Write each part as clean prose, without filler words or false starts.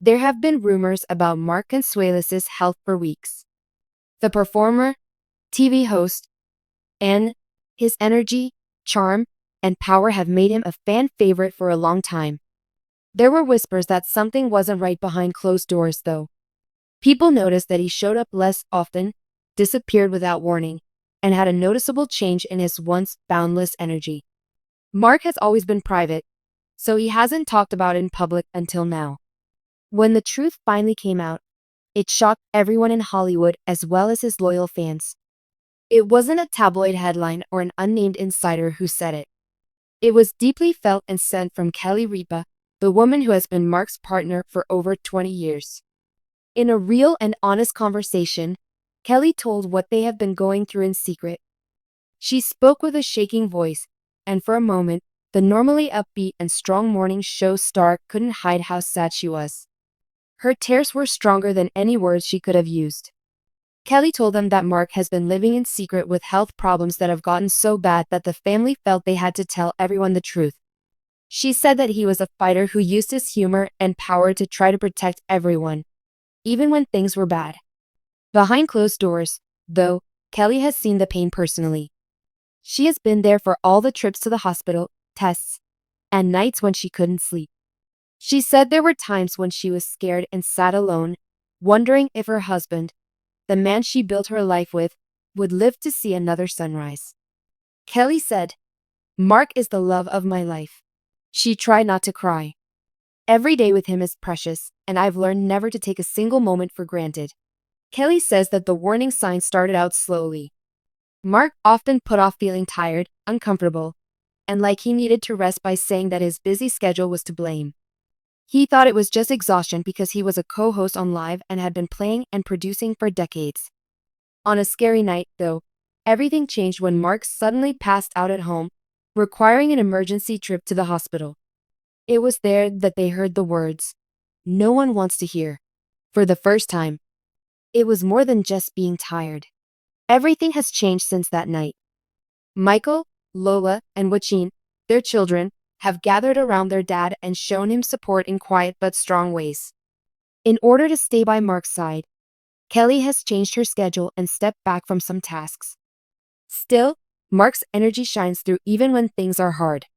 There have been rumors about Mark Consuelos' health for weeks. The performer, TV host, and his energy, charm, and power have made him a fan favorite for a long time. There were whispers that something wasn't right behind closed doors, though. People noticed that he showed up less often, disappeared without warning, and had a noticeable change in his once boundless energy. Mark has always been private, so he hasn't talked about it in public until now. When the truth finally came out, it shocked everyone in Hollywood as well as his loyal fans. It wasn't a tabloid headline or an unnamed insider who said it. It was deeply felt and sent from Kelly Ripa, the woman who has been Mark's partner for over 20 years. In a real and honest conversation, Kelly told what they have been going through in secret. She spoke with a shaking voice, and for a moment, the normally upbeat and strong morning show star couldn't hide how sad she was. Her tears were stronger than any words she could have used. Kelly told them that Mark has been living in secret with health problems that have gotten so bad that the family felt they had to tell everyone the truth. She said that he was a fighter who used his humor and power to try to protect everyone, even when things were bad. Behind closed doors, though, Kelly has seen the pain personally. She has been there for all the trips to the hospital, tests, and nights when she couldn't sleep. She said there were times when she was scared and sat alone, wondering if her husband, the man she built her life with, would live to see another sunrise. Kelly said, "Mark is the love of my life." She tried not to cry. "Every day with him is precious, and I've learned never to take a single moment for granted." Kelly says that the warning signs started out slowly. Mark often put off feeling tired, uncomfortable, and like he needed to rest by saying that his busy schedule was to blame. He thought it was just exhaustion because he was a co-host on Live and had been playing and producing for decades. On a scary night, though, everything changed when Mark suddenly passed out at home, requiring an emergency trip to the hospital. It was there that they heard the words, "No one wants to hear." For the first time, it was more than just being tired. Everything has changed since that night. Michael, Lola, and Joaquin, their children, have gathered around their dad and shown him support in quiet but strong ways. In order to stay by Mark's side, Kelly has changed her schedule and stepped back from some tasks. Still, Mark's energy shines through even when things are hard.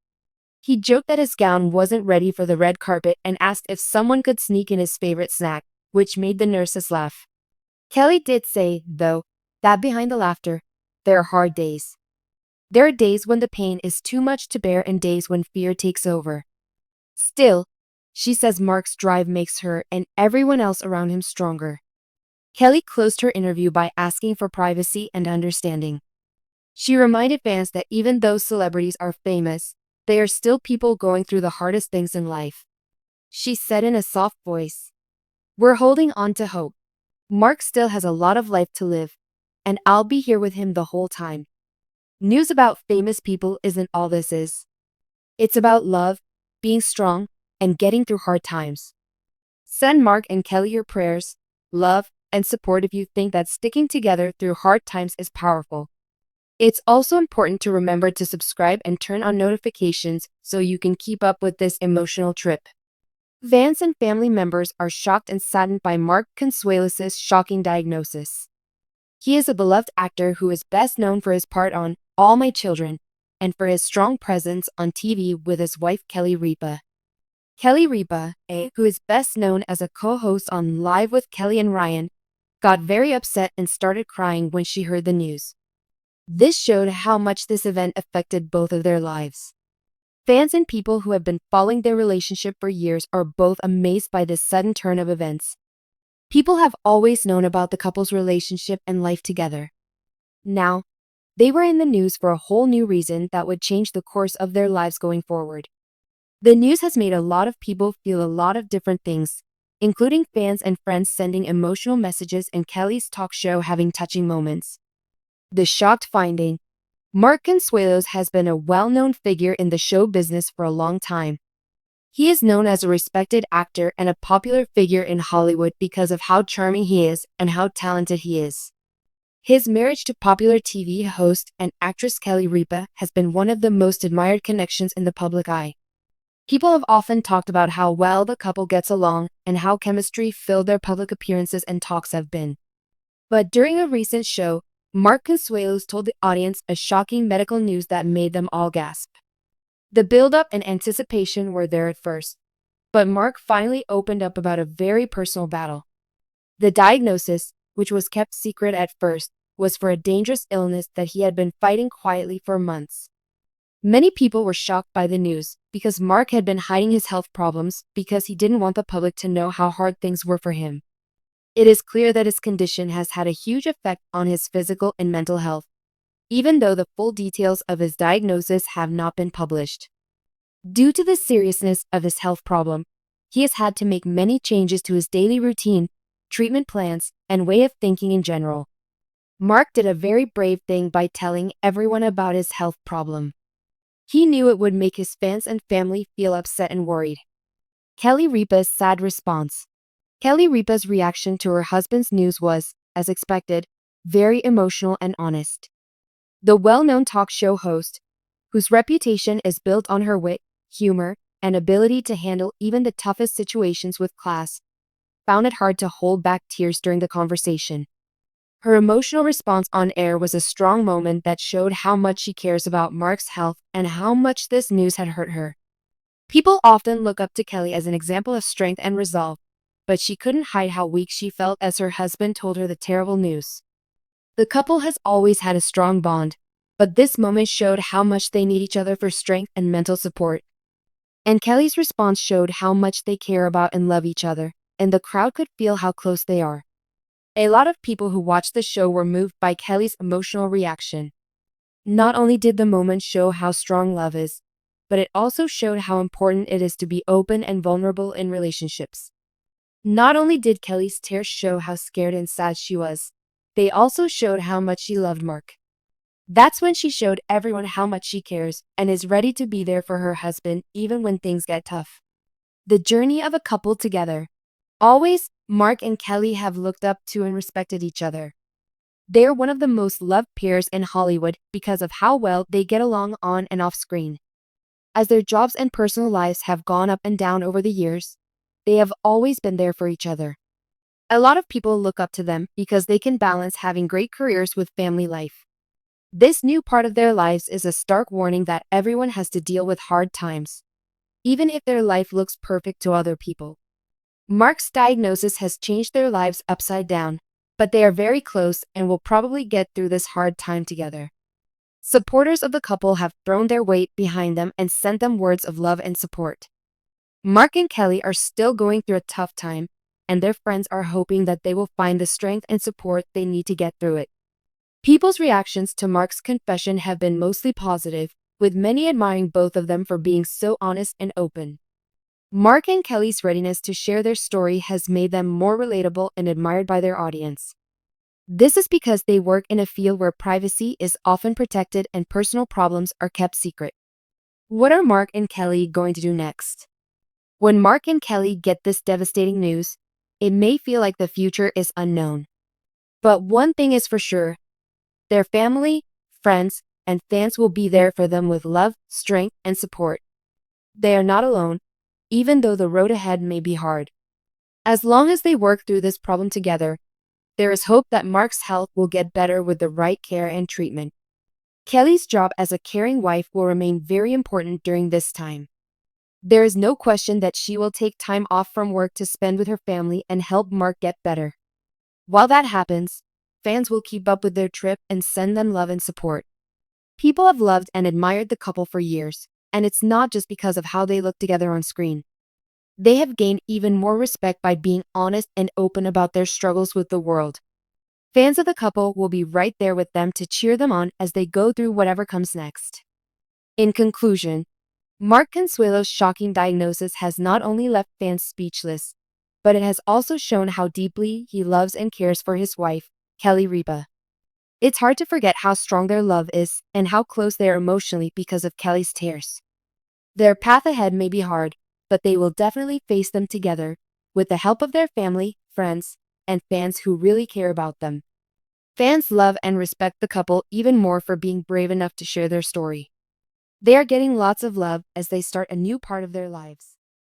He joked that his gown wasn't ready for the red carpet and asked if someone could sneak in his favorite snack, which made the nurses laugh. Kelly did say, though, that behind the laughter, there are hard days. There are days when the pain is too much to bear and days when fear takes over. Still, she says Mark's drive makes her and everyone else around him stronger. Kelly closed her interview by asking for privacy and understanding. She reminded fans that even though celebrities are famous, they are still people going through the hardest things in life. She said in a soft voice, "We're holding on to hope. Mark still has a lot of life to live, and I'll be here with him the whole time." News about famous people isn't all this is. It's about love, being strong, and getting through hard times. Send Mark and Kelly your prayers, love, and support if you think that sticking together through hard times is powerful. It's also important to remember to subscribe and turn on notifications so you can keep up with this emotional trip. Fans and family members are shocked and saddened by Mark Consuelos' shocking diagnosis. He is a beloved actor who is best known for his part on All My Children and for his strong presence on TV with his wife Kelly Ripa. Kelly Ripa, who is best known as a co-host on Live with Kelly and Ryan, got very upset and started crying when she heard the news. This showed how much this event affected both of their lives. Fans and people who have been following their relationship for years are both amazed by this sudden turn of events. People have always known about the couple's relationship and life together. Now, they were in the news for a whole new reason that would change the course of their lives going forward. The news has made a lot of people feel a lot of different things, including fans and friends sending emotional messages and Kelly's talk show having touching moments. The shocked finding: Mark Consuelos has been a well-known figure in the show business for a long time. He is known as a respected actor and a popular figure in Hollywood because of how charming he is and how talented he is. His marriage to popular TV host and actress Kelly Ripa has been one of the most admired connections in the public eye. People have often talked about how well the couple gets along and how chemistry filled their public appearances and talks have been. But during a recent show, Mark Consuelos told the audience a shocking medical news that made them all gasp. The build-up and anticipation were there at first, but Mark finally opened up about a very personal battle. The diagnosis, which was kept secret at first, was for a dangerous illness that he had been fighting quietly for months. Many people were shocked by the news because Mark had been hiding his health problems because he didn't want the public to know how hard things were for him. It is clear that his condition has had a huge effect on his physical and mental health, even though the full details of his diagnosis have not been published. Due to the seriousness of his health problem, he has had to make many changes to his daily routine, treatment plans, and way of thinking in general. Mark did a very brave thing by telling everyone about his health problem. He knew it would make his fans and family feel upset and worried. Kelly Ripa's sad response. Kelly Ripa's reaction to her husband's news was, as expected, very emotional and honest. The well-known talk show host, whose reputation is built on her wit, humor, and ability to handle even the toughest situations with class, found it hard to hold back tears during the conversation. Her emotional response on air was a strong moment that showed how much she cares about Mark's health and how much this news had hurt her. People often look up to Kelly as an example of strength and resolve, but she couldn't hide how weak she felt as her husband told her the terrible news. The couple has always had a strong bond, but this moment showed how much they need each other for strength and mental support. And Kelly's response showed how much they care about and love each other, and the crowd could feel how close they are. A lot of people who watched the show were moved by Kelly's emotional reaction. Not only did the moment show how strong love is, but it also showed how important it is to be open and vulnerable in relationships. Not only did Kelly's tears show how scared and sad she was, they also showed how much she loved Mark. That's when she showed everyone how much she cares and is ready to be there for her husband even when things get tough. The journey of a couple together. Always, Mark and Kelly have looked up to and respected each other. They are one of the most loved pairs in Hollywood because of how well they get along on and off screen. As their jobs and personal lives have gone up and down over the years, they have always been there for each other. A lot of people look up to them because they can balance having great careers with family life. This new part of their lives is a stark warning that everyone has to deal with hard times, even if their life looks perfect to other people. Mark's diagnosis has changed their lives upside down, but they are very close and will probably get through this hard time together. Supporters of the couple have thrown their weight behind them and sent them words of love and support. Mark and Kelly are still going through a tough time, and their friends are hoping that they will find the strength and support they need to get through it. People's reactions to Mark's confession have been mostly positive, with many admiring both of them for being so honest and open. Mark and Kelly's readiness to share their story has made them more relatable and admired by their audience. This is because they work in a field where privacy is often protected and personal problems are kept secret. What are Mark and Kelly going to do next? When Mark and Kelly get this devastating news, it may feel like the future is unknown. But one thing is for sure, their family, friends, and fans will be there for them with love, strength, and support. They are not alone, even though the road ahead may be hard. As long as they work through this problem together, there is hope that Mark's health will get better with the right care and treatment. Kelly's job as a caring wife will remain very important during this time. There is no question that she will take time off from work to spend with her family and help Mark get better. While that happens, fans will keep up with their trip and send them love and support. People have loved and admired the couple for years, and it's not just because of how they look together on screen. They have gained even more respect by being honest and open about their struggles with the world. Fans of the couple will be right there with them to cheer them on as they go through whatever comes next. In conclusion, Mark Consuelos' shocking diagnosis has not only left fans speechless, but it has also shown how deeply he loves and cares for his wife, Kelly Ripa. It's hard to forget how strong their love is and how close they are emotionally because of Kelly's tears. Their path ahead may be hard, but they will definitely face them together, with the help of their family, friends, and fans who really care about them. Fans love and respect the couple even more for being brave enough to share their story. They are getting lots of love as they start a new part of their lives.